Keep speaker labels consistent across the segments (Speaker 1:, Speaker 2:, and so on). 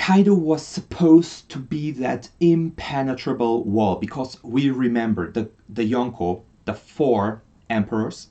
Speaker 1: Kaido was supposed to be that impenetrable wall, because we remember the Yonko, the four emperors.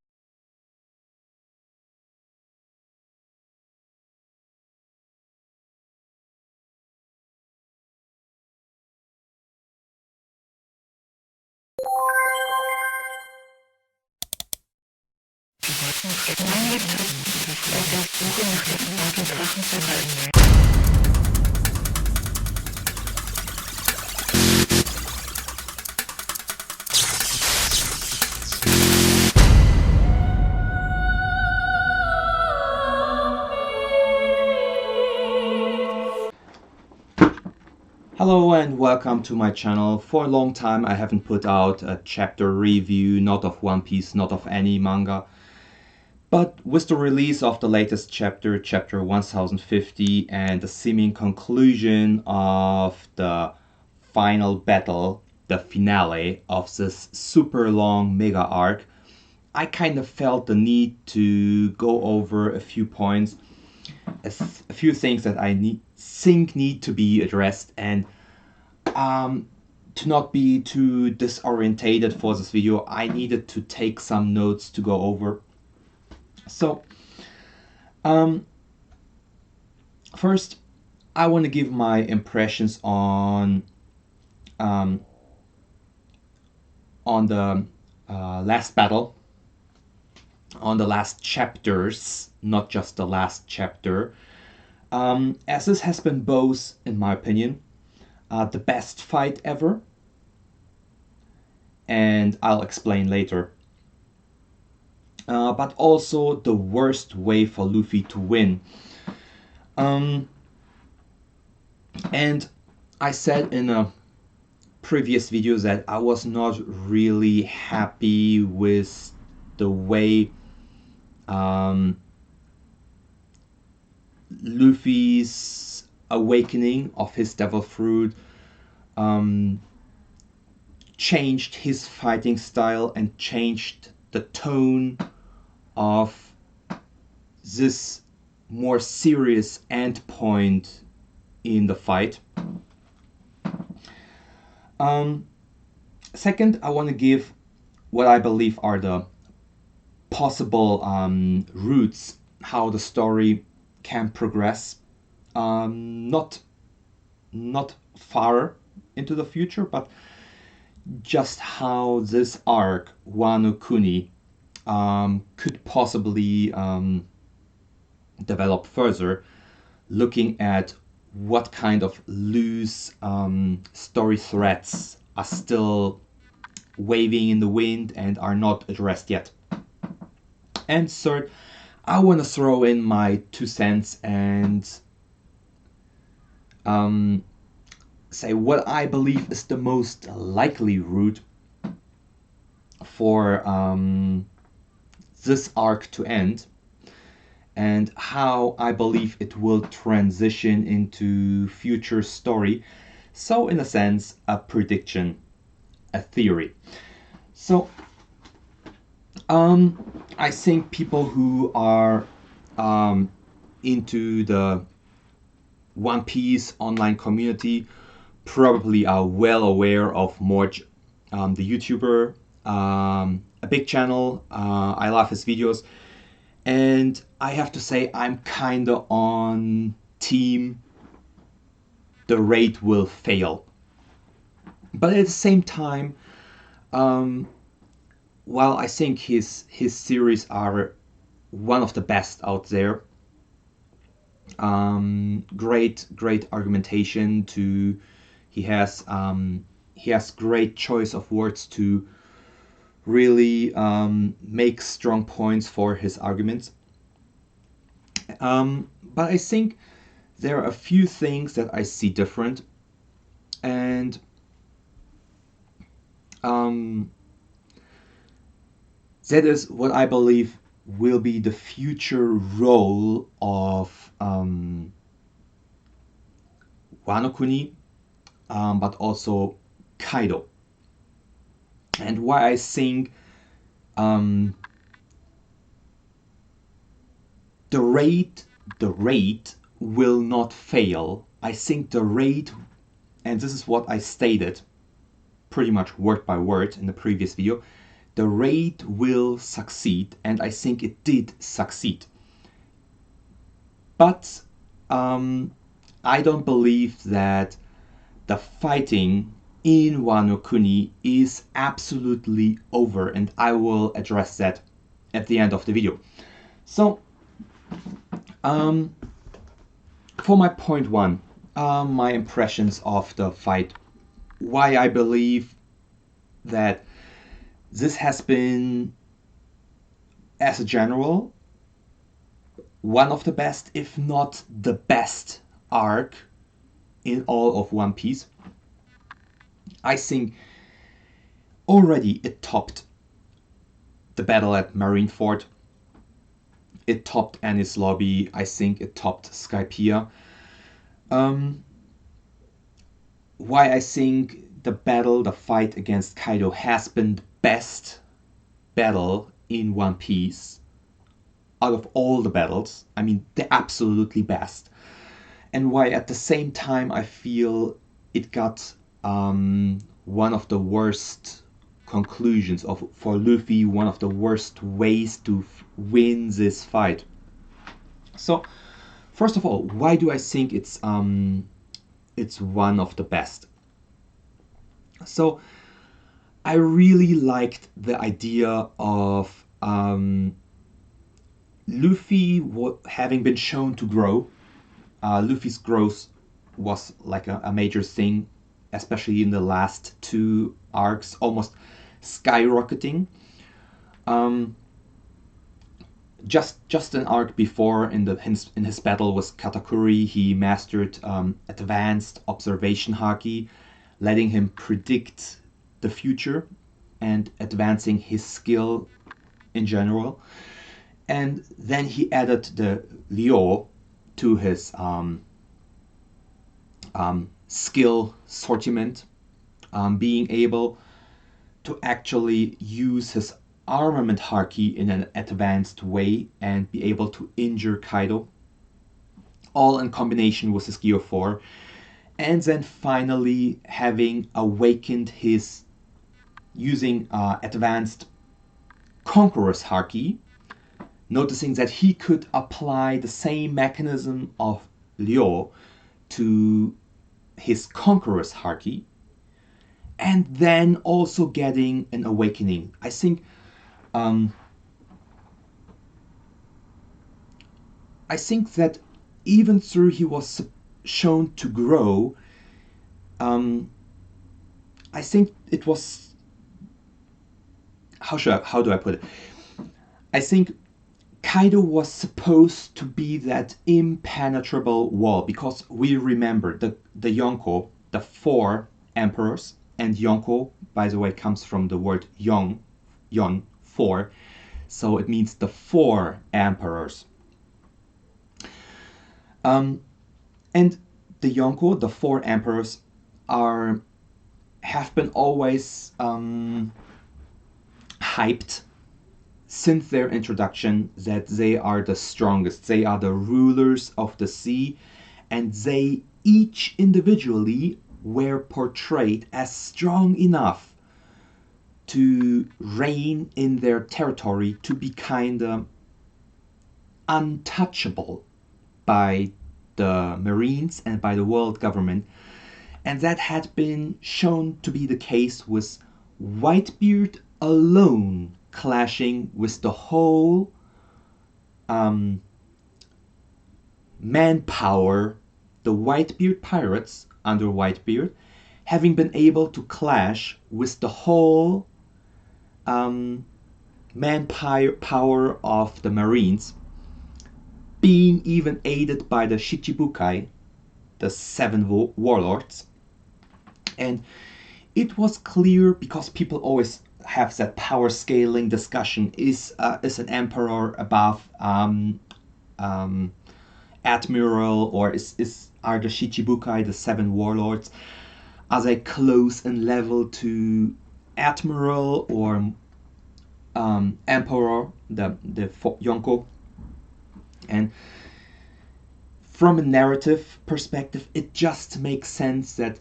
Speaker 1: Hello and welcome to my channel. For a long time I haven't put out a chapter review, not of One Piece, not of any manga. But with the release of the latest chapter, chapter 1050, and the seeming conclusion of the final battle, the finale of this super long mega arc, I kind of felt the need to go over a few points, a few things that I think need to be addressed, and to not be too disorientated for this video, I needed to take some notes to go over. So, first, I want to give my impressions on the last battle, on the last chapters, not just the last chapter, as this has been both, in my opinion, the best fight ever, and I'll explain later, but also the worst way for Luffy to win. And I said in a previous video that I was not really happy with the way Luffy's awakening of his devil fruit changed his fighting style and changed the tone of this more serious end point in the fight. Second, I want to give what I believe are the possible routes how the story can progress, not far into the future, but just how this arc, Wano Kuni, could possibly develop further, looking at what kind of loose story threads are still waving in the wind and are not addressed yet. And third, I want to throw in my 2 cents and say what I believe is the most likely route for this arc to end, and how I believe it will transition into future story. So in a sense, a prediction, a theory. So I think people who are into the One Piece online community probably are well aware of Morge, the YouTuber, a big channel. I love his videos, and I have to say I'm kinda on team the raid will fail. But at the same time, while I think his series are one of the best out there, great argumentation to, he has great choice of words to really make strong points for his arguments. But I think there are a few things that I see different, and that is what I believe will be the future role of Wano Kuni, but also Kaido, and why I think the raid will not fail I think the raid, and this is what I stated pretty much word by word in the previous video, the raid will succeed, and I think it did succeed. But I don't believe that the fighting in Wano Kuni is absolutely over, and I will address that at the end of the video. So, for my point one, my impressions of the fight, why I believe that this has been, as a general, one of the best, if not the best arc in all of One Piece. I think already it topped the battle at Marineford. It topped Enies Lobby. I think it topped Skypiea. Why I think the fight against Kaido has been the best battle in One Piece out of all the battles. I mean, the absolutely best. And why at the same time I feel it got one of the worst conclusions for Luffy, one of the worst ways to win this fight. So, first of all, why do I think it's one of the best? So, I really liked the idea of Luffy having been shown to grow. Luffy's growth was like a major thing, especially in the last two arcs, almost skyrocketing. Just an arc before, in his battle with Katakuri, he mastered advanced observation haki, letting him predict the future and advancing his skill in general. And then he added the Lyo to his skill sortiment, being able to actually use his armament haki in an advanced way and be able to injure Kaido, all in combination with his Gear 4. And then finally having awakened his using advanced Conqueror's haki, noticing that he could apply the same mechanism of Lyo to his Conqueror's haki, and then also getting an awakening. I think that even though he was shown to grow, I think it was, how do I put it? I think Kaido was supposed to be that impenetrable wall, because we remember the Yonko, the 4 emperors, and Yonko, by the way, comes from the word yon, 4, so it means the 4 emperors. And the Yonko, the 4 emperors, have been always hyped since their introduction that they are the strongest. They are the rulers of the sea, and they each individually were portrayed as strong enough to reign in their territory, to be kinda untouchable by the Marines and by the world government. And that had been shown to be the case with Whitebeard alone clashing with the whole manpower, the Whitebeard pirates under Whitebeard, having been able to clash with the whole manpower of the Marines, being even aided by the Shichibukai, the 7 warlords. And it was clear, because people always have that power scaling discussion, is an emperor above admiral, or are the Shichibukai, the 7 warlords, are they close in level to admiral or emperor, the Yonko? And from a narrative perspective, it just makes sense that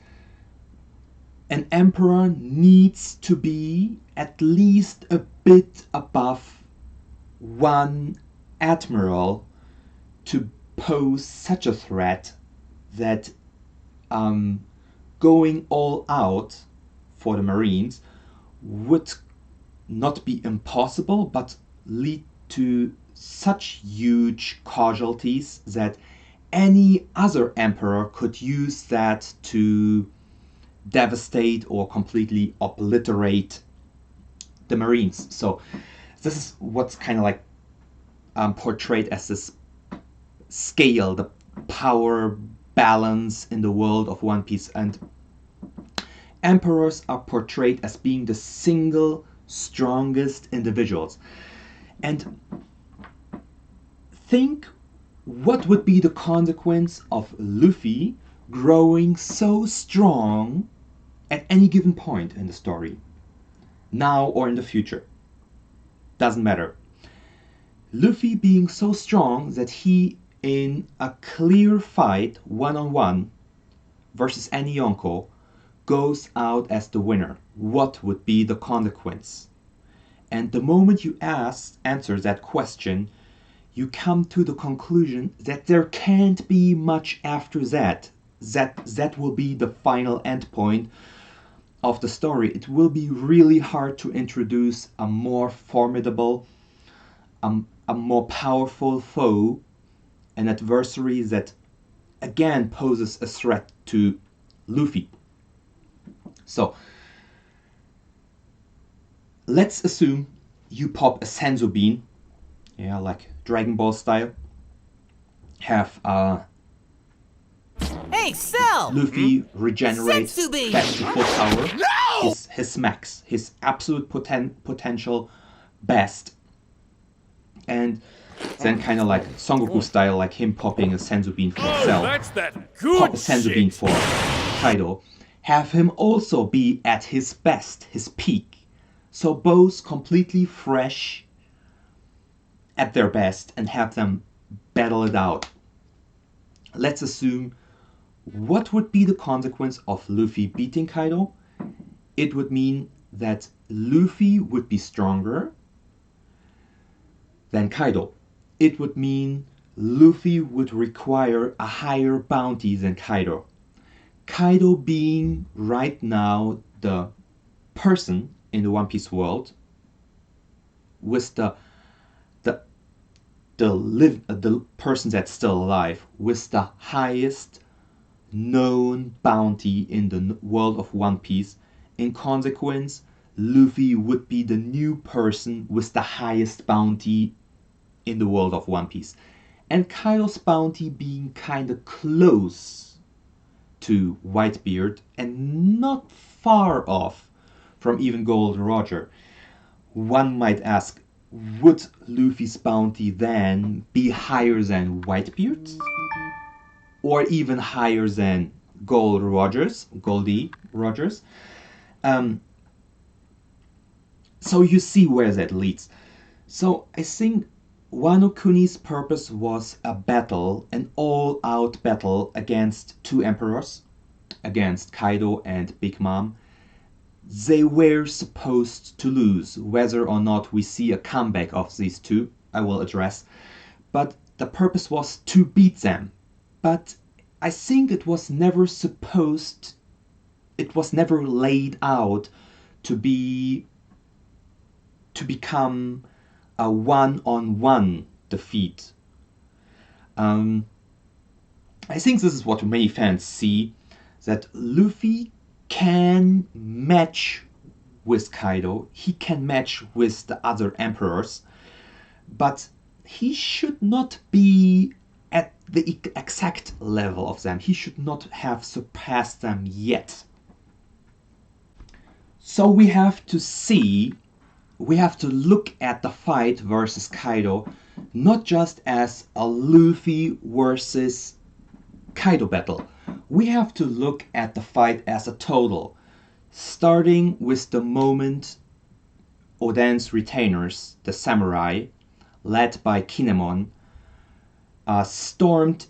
Speaker 1: an emperor needs to be at least a bit above one admiral to pose such a threat that going all out for the Marines would not be impossible, but lead to such huge casualties that any other emperor could use that to devastate or completely obliterate the Marines. So this is what's kind of like portrayed as this scale, the power balance in the world of One Piece. And emperors are portrayed as being the single strongest individuals. And think what would be the consequence of Luffy growing so strong at any given point in the story, now or in the future. Doesn't matter. Luffy being so strong that he, in a clear fight, one-on-one, versus any Yonko, goes out as the winner. What would be the consequence? And the moment you answer that question, you come to the conclusion that there can't be much after that. That will be the final endpoint of the story. It will be really hard to introduce a more formidable, a more powerful foe, an adversary that again poses a threat to Luffy. So let's assume you pop a senzu bean, like Dragon Ball style, have
Speaker 2: Hey, Cell!
Speaker 1: Luffy regenerates
Speaker 2: Senzu bean!
Speaker 1: back to full power,
Speaker 2: No!
Speaker 1: his max, his absolute potential best, and then kind of like Son Goku style, like him popping a senzu bean for Cell,
Speaker 3: That's that good
Speaker 1: pop a senzu
Speaker 3: shit.
Speaker 1: bean for Kaido, have him also be at his best, his peak, so both completely fresh at their best, and have them battle it out. Let's assume, what would be the consequence of Luffy beating Kaido? It would mean that Luffy would be stronger than Kaido. It would mean Luffy would require a higher bounty than Kaido. Kaido being right now the person in the One Piece world with the person that's still alive with the highest known bounty in the world of One Piece. In consequence, Luffy would be the new person with the highest bounty in the world of One Piece. And Kaido's bounty being kinda close to Whitebeard and not far off from even Gold Roger. One might ask, would Luffy's bounty then be higher than Whitebeard's? Or even higher than Goldie Rogers? So you see where that leads. So I think Wano Kuni's purpose was a battle, an all-out battle against two emperors, against Kaido and Big Mom. They were supposed to lose. Whether or not we see a comeback of these two, I will address. But the purpose was to beat them. But I think it was never laid out to become a one-on-one defeat. I think this is what many fans see, that Luffy can match with Kaido, he can match with the other emperors, but he should not be at the exact level of them. He should not have surpassed them yet. So we have to look at the fight versus Kaido not just as a Luffy versus Kaido battle. We have to look at the fight as a total, starting with the moment Oden's retainers, the samurai, led by Kinemon, stormed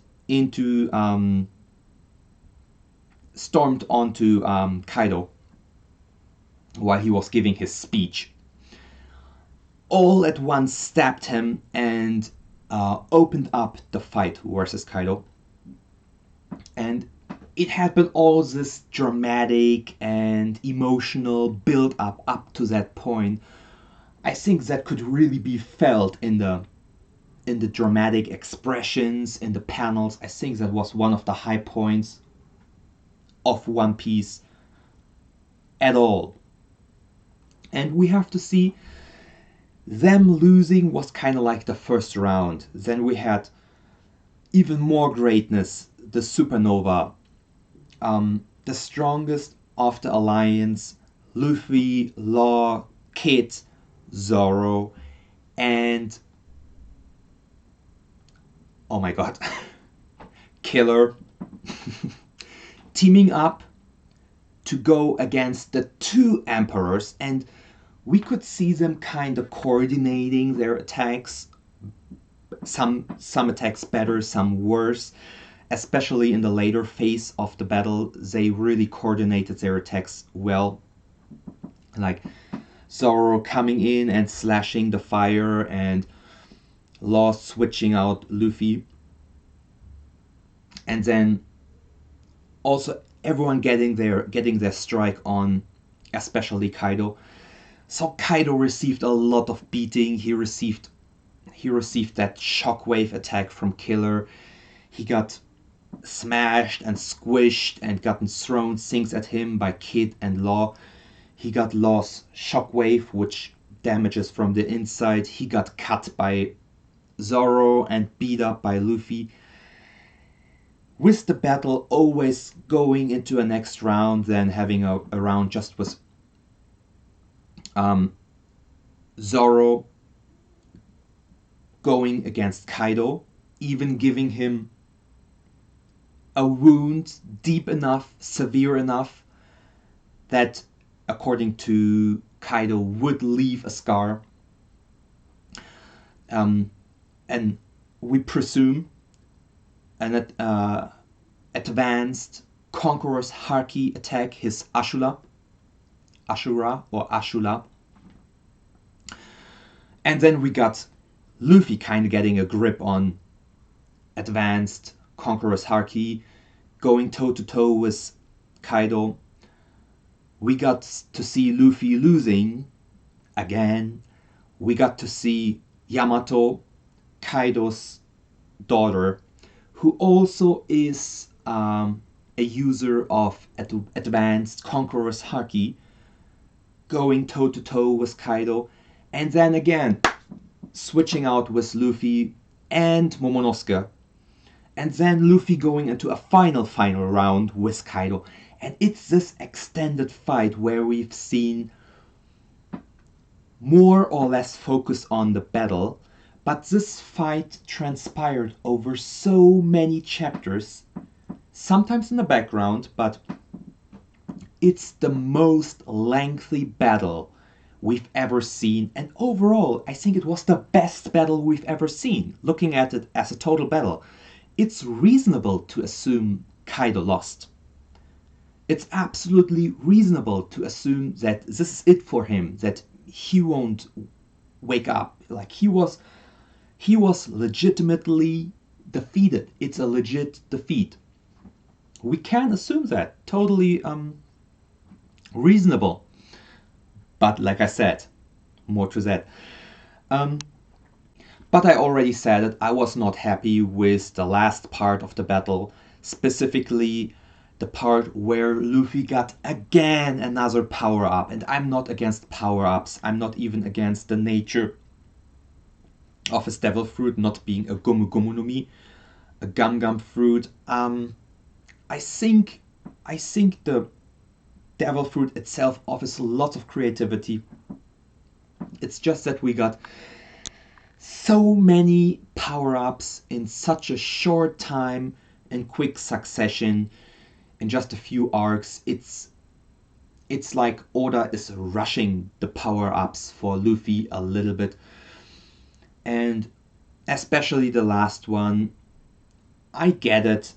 Speaker 1: stormed onto Kaido while he was giving his speech. All at once stabbed him and opened up the fight versus Kaido. And it had been all this dramatic and emotional build up to that point. I think that could really be felt in the dramatic expressions, in the panels. I think that was one of the high points of One Piece at all. And we have to see, them losing was kind of like the first round. Then we had even more greatness, the supernova, the strongest of the alliance, Luffy, Law, Kid, Zoro, and oh my god, Killer, teaming up to go against the two emperors. And we could see them kind of coordinating their attacks. Some attacks better, some worse. Especially in the later phase of the battle, they really coordinated their attacks well. Like Zoro coming in and slashing the fire, and Law switching out Luffy. And then also everyone getting their strike on, especially Kaido. So Kaido received a lot of beating. He received that shockwave attack from Killer. He got smashed and squished and gotten thrown things at him by Kid and Law. He got Law's shockwave, which damages from the inside. He got cut by Zoro and beat up by Luffy. With the battle always going into a next round, then having a round just with Zoro going against Kaido, even giving him a wound deep enough, severe enough, that according to Kaido would leave a scar. And we presume an advanced Conqueror's Haki attack, his Ashura. And then we got Luffy kind of getting a grip on advanced Conqueror's Haki, going toe-to-toe with Kaido. We got to see Luffy losing again. We got to see Yamato, Kaido's daughter, who also is a user of advanced Conqueror's Haki, going toe-to-toe with Kaido. And then again, switching out with Luffy and Momonosuke. And then Luffy going into a final round with Kaido. And it's this extended fight where we've seen more or less focus on the battle. But this fight transpired over so many chapters, sometimes in the background, but it's the most lengthy battle we've ever seen. And overall, I think it was the best battle we've ever seen. Looking at it as a total battle, it's reasonable to assume Kaido lost. It's absolutely reasonable to assume that this is it for him, that he won't wake up. Like, he was legitimately defeated. It's a legit defeat. We can assume that. Totally reasonable. But like I said, more to that. But I already said that I was not happy with the last part of the battle, specifically the part where Luffy got again another power-up. And I'm not against power-ups. I'm not even against the nature of his devil fruit not being a Gomu Gomu no Mi, a Gum Gum fruit. I think the devil fruit itself offers lots of creativity. It's just that we got so many power-ups in such a short time and quick succession in just a few arcs. It's like Oda is rushing the power-ups for Luffy a little bit. And especially the last one, I get it.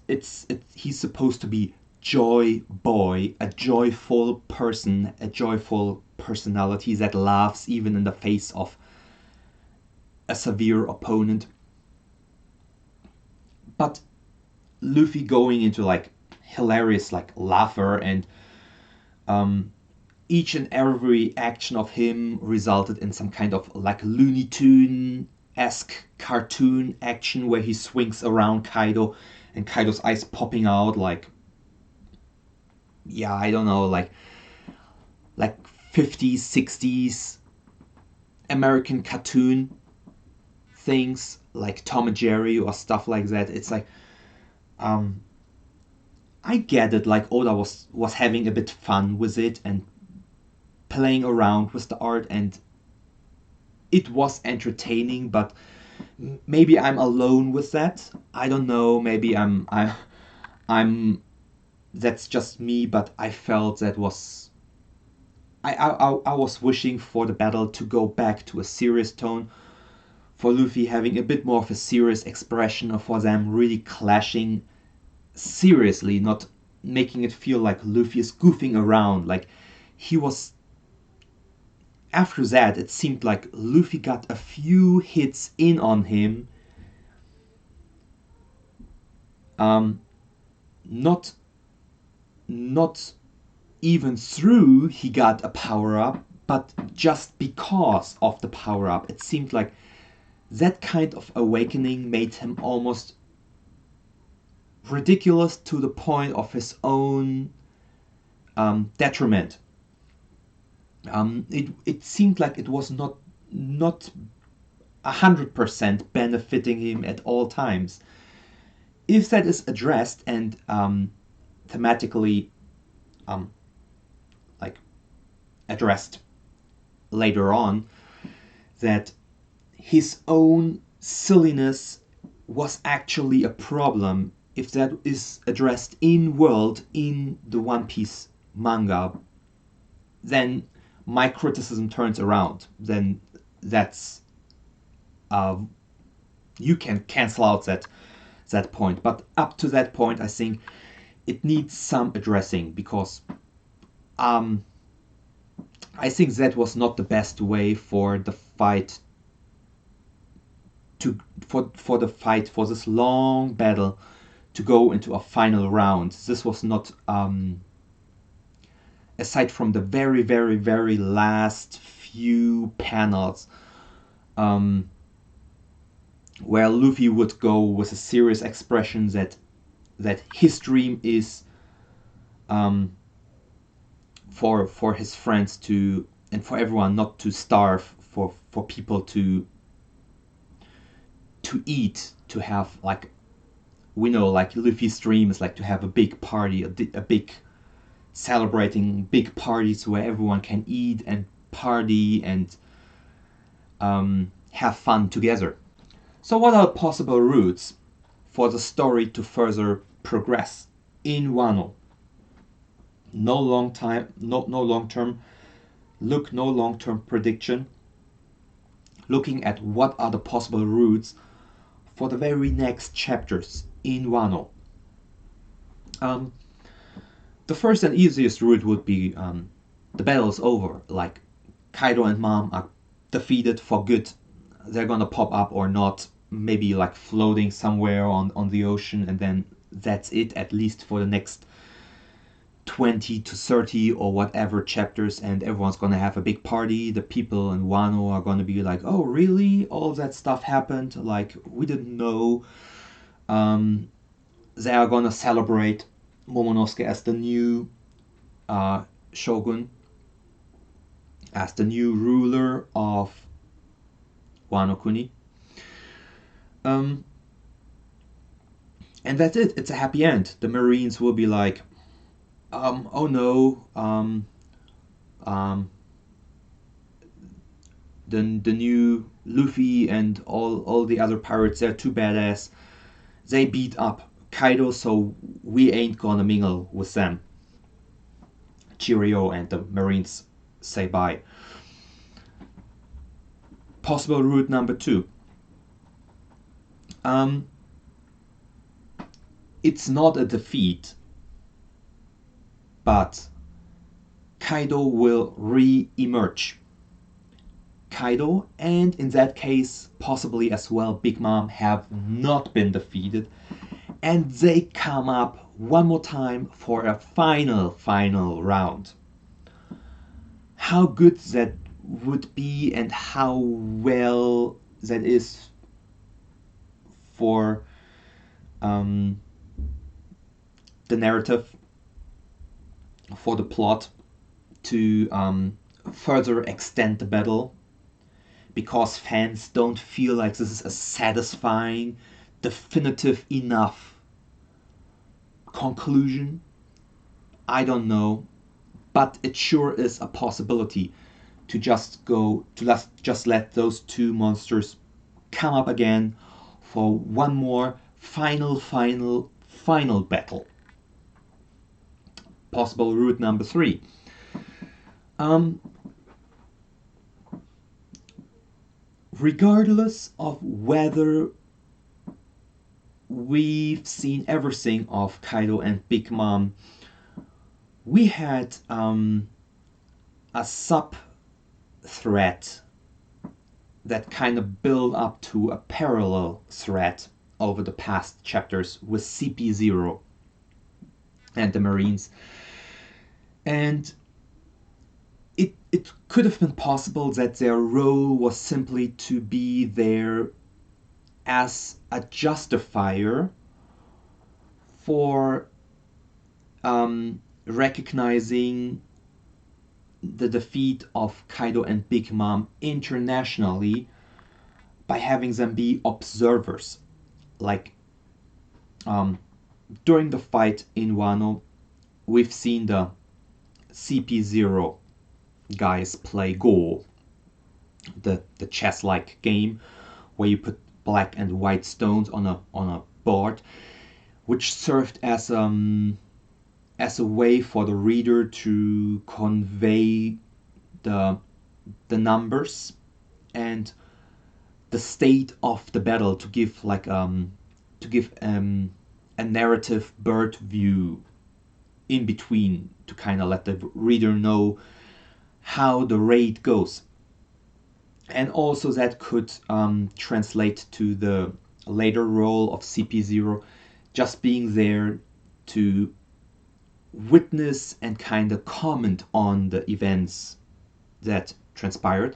Speaker 1: He's supposed to be joy boy, a joyful person, a joyful personality that laughs even in the face of a severe opponent. But Luffy going into like hilarious like laugher, and each and every action of him resulted in some kind of like Looney Tune-esque cartoon action where he swings around Kaido and Kaido's eyes popping out like, yeah, I don't know, like 50s, 60s American cartoon things like Tom and Jerry or stuff like that. It's like, I get it, like Oda was having a bit fun with it and playing around with the art, and it was entertaining, but maybe I'm alone with that. I don't know, maybe I'm that's just me, but I felt that was I was wishing for the battle to go back to a serious tone, for Luffy having a bit more of a serious expression, or for them really clashing seriously, not making it feel like Luffy is goofing around. Like he was. After that, it seemed like Luffy got a few hits in on him. Not even through he got a power up, but just because of the power up. It seemed like that kind of awakening made him almost ridiculous to the point of his own detriment. It seemed like it was not 100% benefiting him at all times. If that is addressed and thematically like addressed later on, that his own silliness was actually a problem, if that is addressed in world in the One Piece manga, then my criticism turns around. Then that's you can cancel out that point. But up to that point, I think it needs some addressing, because I think that was not the best way for the fight for this long battle to go into a final round. This was not, aside from the very, very, very last few panels, where Luffy would go with a serious expression that his dream is for his friends to, and for everyone not to starve, for people to eat, to have, like, we know, like, Luffy's dream is like to have a big party, a big celebrating big parties where everyone can eat and party and have fun together. So what are possible routes for the story to further progress in Wano? No long-term prediction. Looking at what are the possible routes for the very next chapters in Wano. The first and easiest route would be the battle is over. Like, Kaido and Mom are defeated for good. They're gonna pop up or not, maybe like floating somewhere on the ocean, and then that's it, at least for the next 20 to 30 or whatever chapters, and everyone's gonna have a big party. The people in Wano are gonna be like, oh really, all that stuff happened, like we didn't know. They are gonna celebrate Momonosuke as the new shogun, as the new ruler of Wano Kuni. And that's it. It's a happy end. The Marines will be like, oh no, the new Luffy and all the other pirates, they're too badass. They beat up Kaido, so we ain't gonna mingle with them. Cheerio, and the Marines say bye. Possible route number 2. it's not a defeat, but Kaido will re-emerge. Kaido, and in that case, possibly as well Big Mom, have not been defeated, and they come up one more time for a final round. How good that would be and how well that is for the narrative, for the plot, to further extend the battle, because fans don't feel like this is a satisfying, definitive enough conclusion. I don't know, but it sure is a possibility to just let those two monsters come up again for one more final battle. Possible route number 3. Regardless of whether we've seen everything of Kaido and Big Mom, we had a sub-threat that kind of built up to a parallel threat over the past chapters with CP0 and the Marines. And it could have been possible that their role was simply to be there as a justifier for recognizing the defeat of Kaido and Big Mom internationally by having them be observers. Like during the fight in Wano, we've seen the CP0 guys play Go, the chess-like game where you put black and white stones on a board, which served as a way for the reader to convey the numbers and the state of the battle, to give a narrative bird view in between, to kind of let the reader know how the raid goes. And also that could translate to the later role of CP0, just being there to witness and kind of comment on the events that transpired,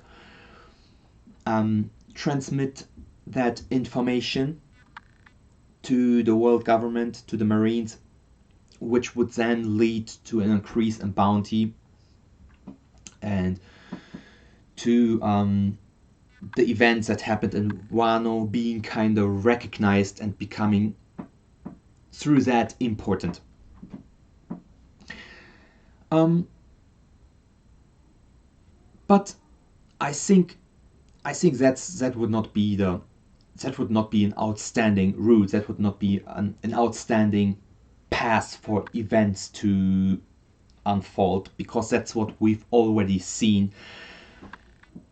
Speaker 1: transmit that information to the world government, to the Marines, which would then lead to an increase in bounty and to the events that happened in Wano being kind of recognized and becoming through that important. But I think that would not be an outstanding route. That would not be an outstanding path for events to unfold, because that's what we've already seen.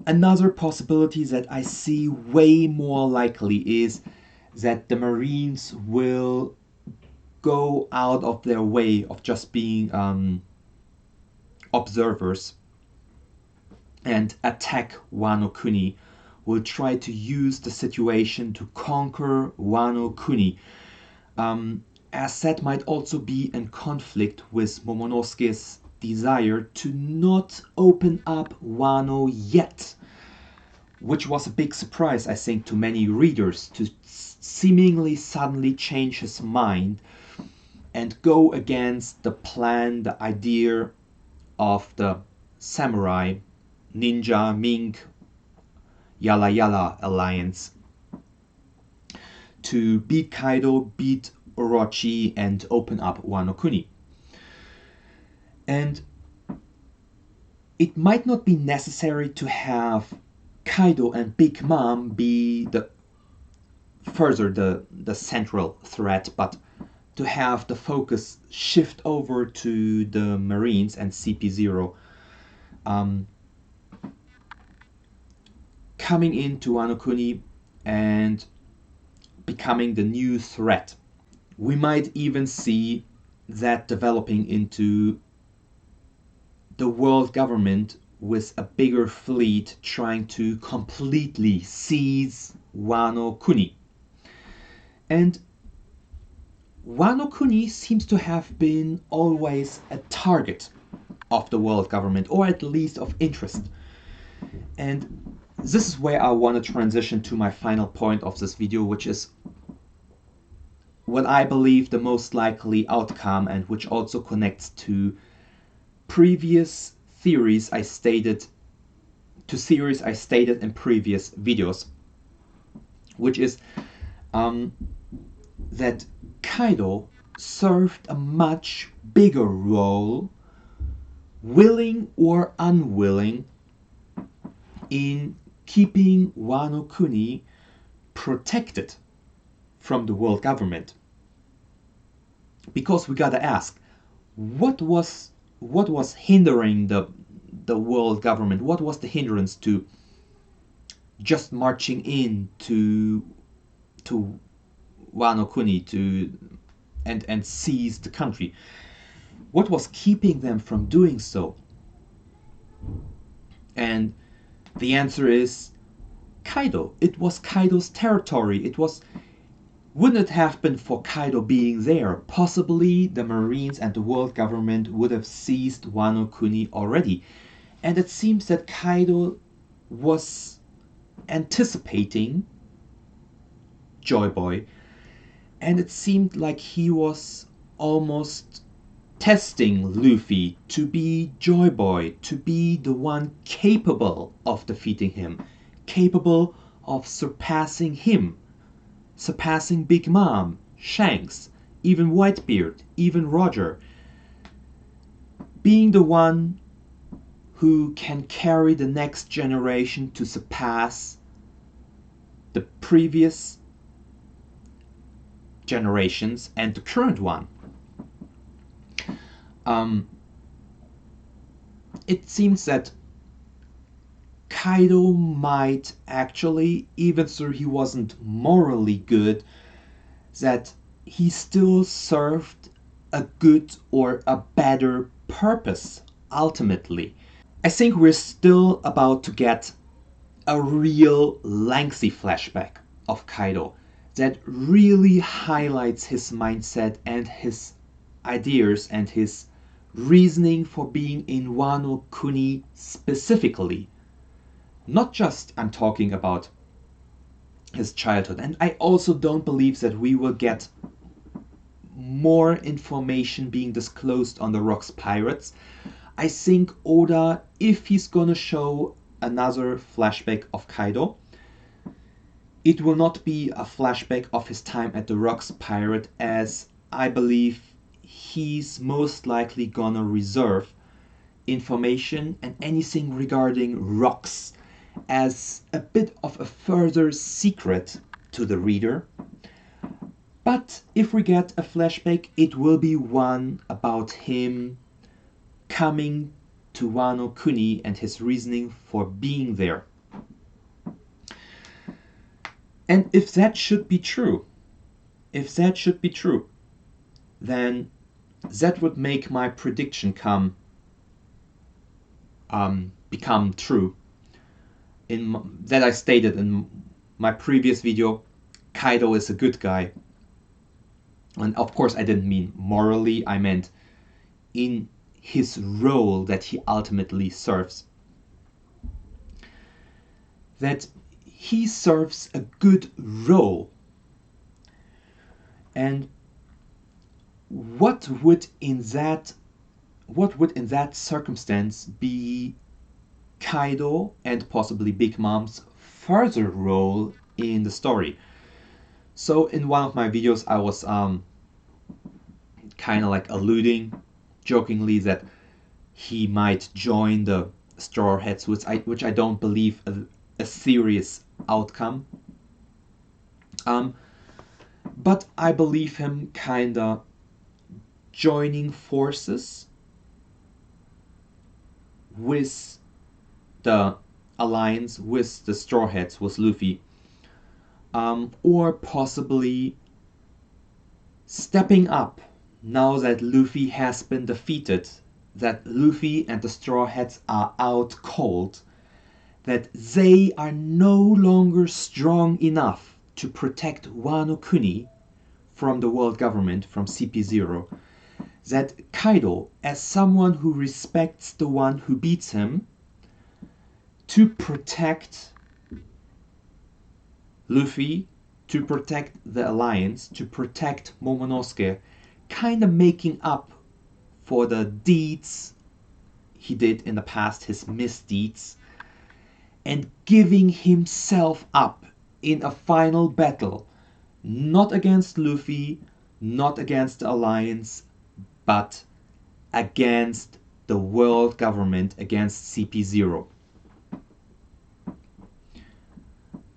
Speaker 1: Another possibility that I see way more likely is that the Marines will go out of their way of just being observers and attack Wano Kuni, will try to use the situation to conquer Wano Kuni, as that might also be in conflict with Momonosuke's desire to not open up Wano yet, which was a big surprise, I think, to many readers, to seemingly suddenly change his mind and go against the plan, the idea of the samurai, ninja, mink, Yala Yala alliance, to beat Kaido, beat Orochi, and open up Wano Kuni. And it might not be necessary to have Kaido and Big Mom be the central threat, but to have the focus shift over to the Marines and CP0 coming into Wano Kuni and becoming the new threat, We might even see that developing into the world government with a bigger fleet trying to completely seize Wano Kuni. And Wano Kuni seems to have been always a target of the world government, or at least of interest. And this is where I want to transition to my final point of this video, which is what I believe the most likely outcome, and which also connects to previous theories I stated in previous videos, which is that Kaido served a much bigger role, willing or unwilling, in keeping Wano Kuni protected from the world government. Because we gotta ask, what was hindering the world government? What was the hindrance to just marching in to Wano Kuni and seize the country? What was keeping them from doing so? And the answer is Kaido. It was Kaido's territory. Wouldn't it have been for Kaido being there, possibly the Marines and the world government would have seized Wano Kuni already. And it seems that Kaido was anticipating Joy Boy, and it seemed like he was almost testing Luffy to be Joy Boy, to be the one capable of defeating him, capable of surpassing him, surpassing Big Mom, Shanks, even Whitebeard, even Roger, being the one who can carry the next generation to surpass the previous generations and the current one. It seems that Kaido might actually, even though he wasn't morally good, that he still served a good or a better purpose ultimately. I think we're still about to get a real lengthy flashback of Kaido that really highlights his mindset and his ideas and his reasoning for being in Wano Kuni specifically. Not just I'm talking about his childhood. And I also don't believe that we will get more information being disclosed on the Rocks Pirates. I think Oda, if he's gonna show another flashback of Kaido, it will not be a flashback of his time at the Rocks Pirate, as I believe he's most likely gonna reserve information and anything regarding rocks as a bit of a further secret to the reader. But if we get a flashback, it will be one about him coming to Wano Kuni and his reasoning for being there. And if that should be true, then that would make my prediction become true. That I stated in my previous video, Kaido is a good guy. And of course I didn't mean morally, I meant in his role that he ultimately serves. That he serves a good role. And what would in that circumstance be Kaido and possibly Big Mom's further role in the story? So in one of my videos I was kind of like alluding jokingly that he might join the Straw Hats, which I don't believe a serious outcome. But I believe him kinda joining forces with the alliance, with the Straw Hats, with Luffy, or possibly stepping up now that Luffy has been defeated, that Luffy and the Straw Hats are out cold, that they are no longer strong enough to protect Wano Kuni from the world government, from CP0, that Kaido, as someone who respects the one who beats him, to protect Luffy, to protect the Alliance, to protect Momonosuke, kind of making up for the deeds he did in the past, his misdeeds, and giving himself up in a final battle, not against Luffy, not against the Alliance, but against the world government, against CP0.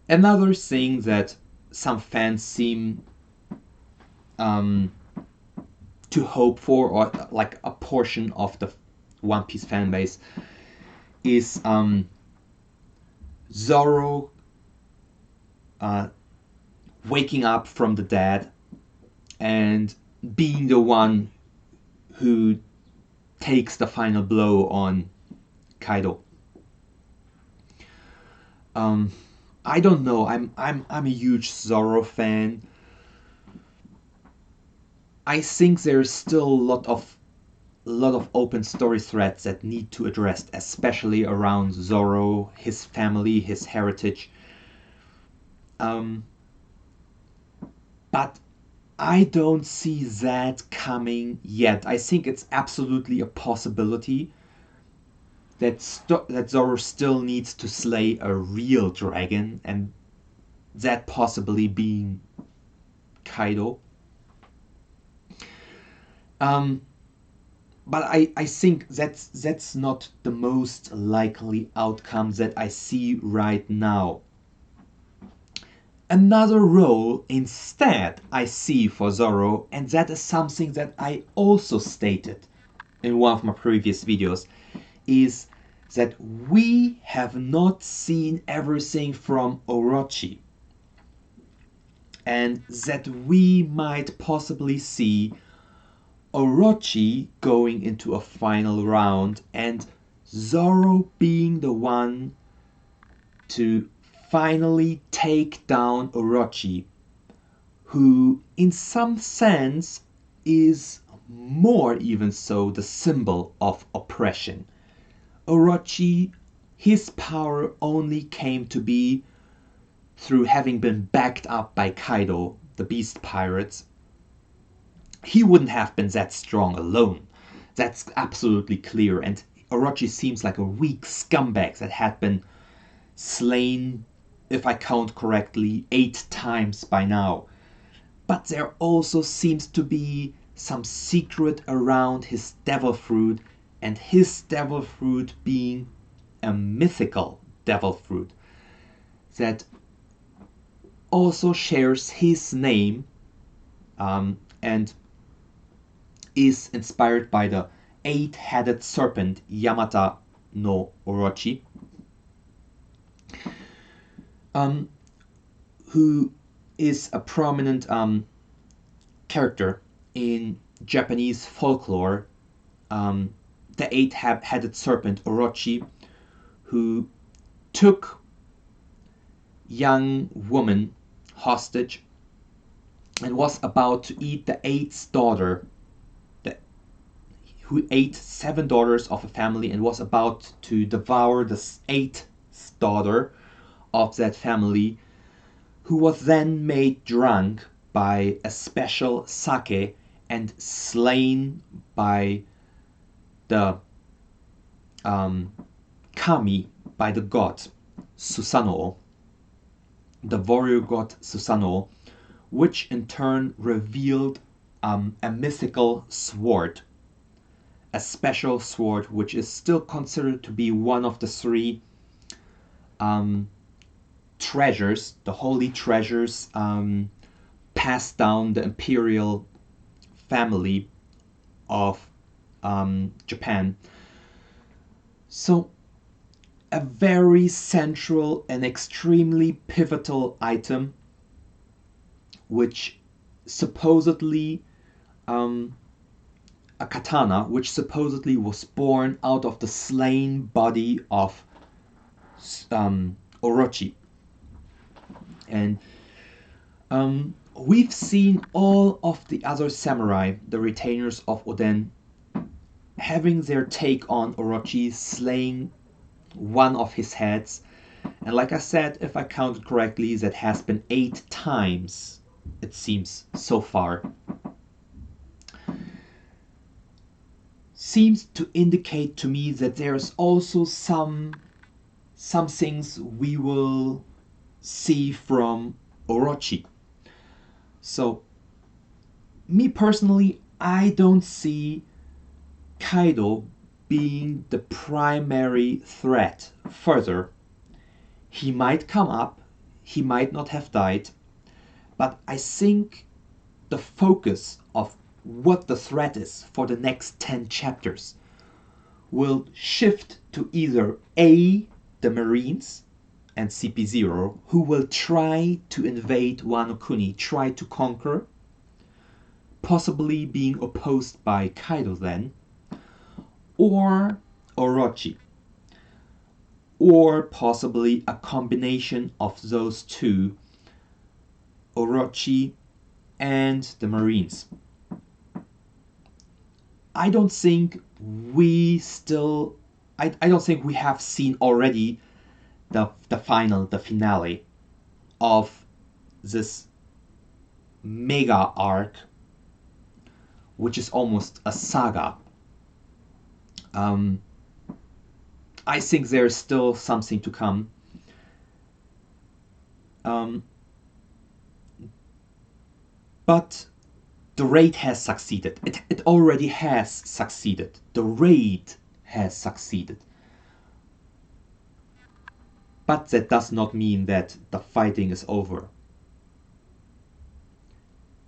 Speaker 1: Another thing that some fans seem to hope for, or like a portion of the One Piece fan base, is Zoro waking up from the dead and being the one who takes the final blow on Kaido. I don't know. I'm a huge Zoro fan. I think there's still a lot of open story threads that need to address, especially around Zoro, his family, his heritage. But I don't see that coming yet. I think it's absolutely a possibility that Zoro still needs to slay a real dragon, and that possibly being Kaido. But I think that's not the most likely outcome that I see right now. Another role instead I see for Zoro, and that is something that I also stated in one of my previous videos, is that we have not seen everything from Orochi, and that we might possibly see Orochi going into a final round and Zoro being the one to finally take down Orochi, who in some sense is more even so the symbol of oppression. Orochi, his power only came to be through having been backed up by Kaido, the Beast Pirates. He wouldn't have been that strong alone. That's absolutely clear. And Orochi seems like a weak scumbag that had been slain, if I count correctly, 8 times by now. But there also seems to be some secret around his devil fruit, and his devil fruit being a mythical devil fruit that also shares his name and is inspired by the 8-headed serpent Yamata no Orochi, who is a prominent character in Japanese folklore. The 8-headed serpent Orochi, who took young woman hostage and was about to eat the 8th daughter, who ate 7 daughters of a family and was about to devour the 8th daughter of that family, who was then made drunk by a special sake and slain by the kami, by the god Susanoo, the warrior god Susanoo, which in turn revealed a mythical sword, a special sword which is still considered to be one of the 3 treasures, the holy treasures passed down the imperial family of Japan. So a very central and extremely pivotal item which supposedly a katana which supposedly was born out of the slain body of Orochi. And we've seen all of the other samurai, the retainers of Oden, having their take on Orochi slaying one of his heads. And like I said, if I counted correctly, that has been 8 times, it seems, so far. Seems to indicate to me that there's also some things we will see from Orochi. So, me personally, I don't see Kaido being the primary threat further. He might come up, he might not have died, but I think the focus of what the threat is for the next 10 chapters will shift to either A, the Marines, and CP0, who will try to invade Wano Kuni, try to conquer, possibly being opposed by Kaido then, or Orochi, or possibly a combination of those two, Orochi and the Marines. I don't think we have seen already the finale of this mega arc, which is almost a saga. I think there's still something to come. But the raid has succeeded. It already has succeeded. The raid has succeeded. But that does not mean that the fighting is over.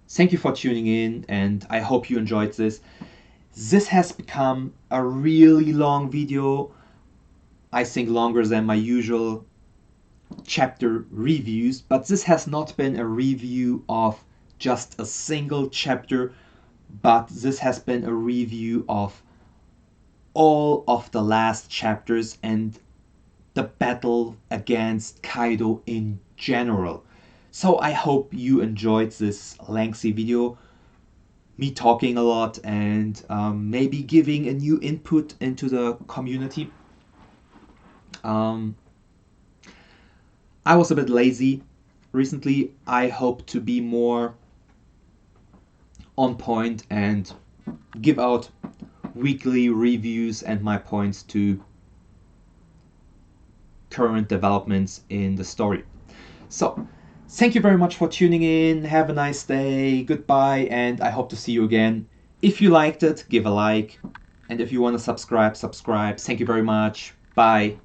Speaker 1: Thank you for tuning in, and I hope you enjoyed this. This has become a really long video. I think longer than my usual chapter reviews, but this has not been a review of just a single chapter, but this has been a review of all of the last chapters and the battle against Kaido in general. So I hope you enjoyed this lengthy video, me talking a lot and maybe giving a new input into the community. I was a bit lazy recently. I hope to be more on point and give out weekly reviews and my points to current developments in the story. So, thank you very much for tuning in. Have a nice day. Goodbye, and I hope to see you again. If you liked it, give a like. And if you want to subscribe. Thank you very much. Bye.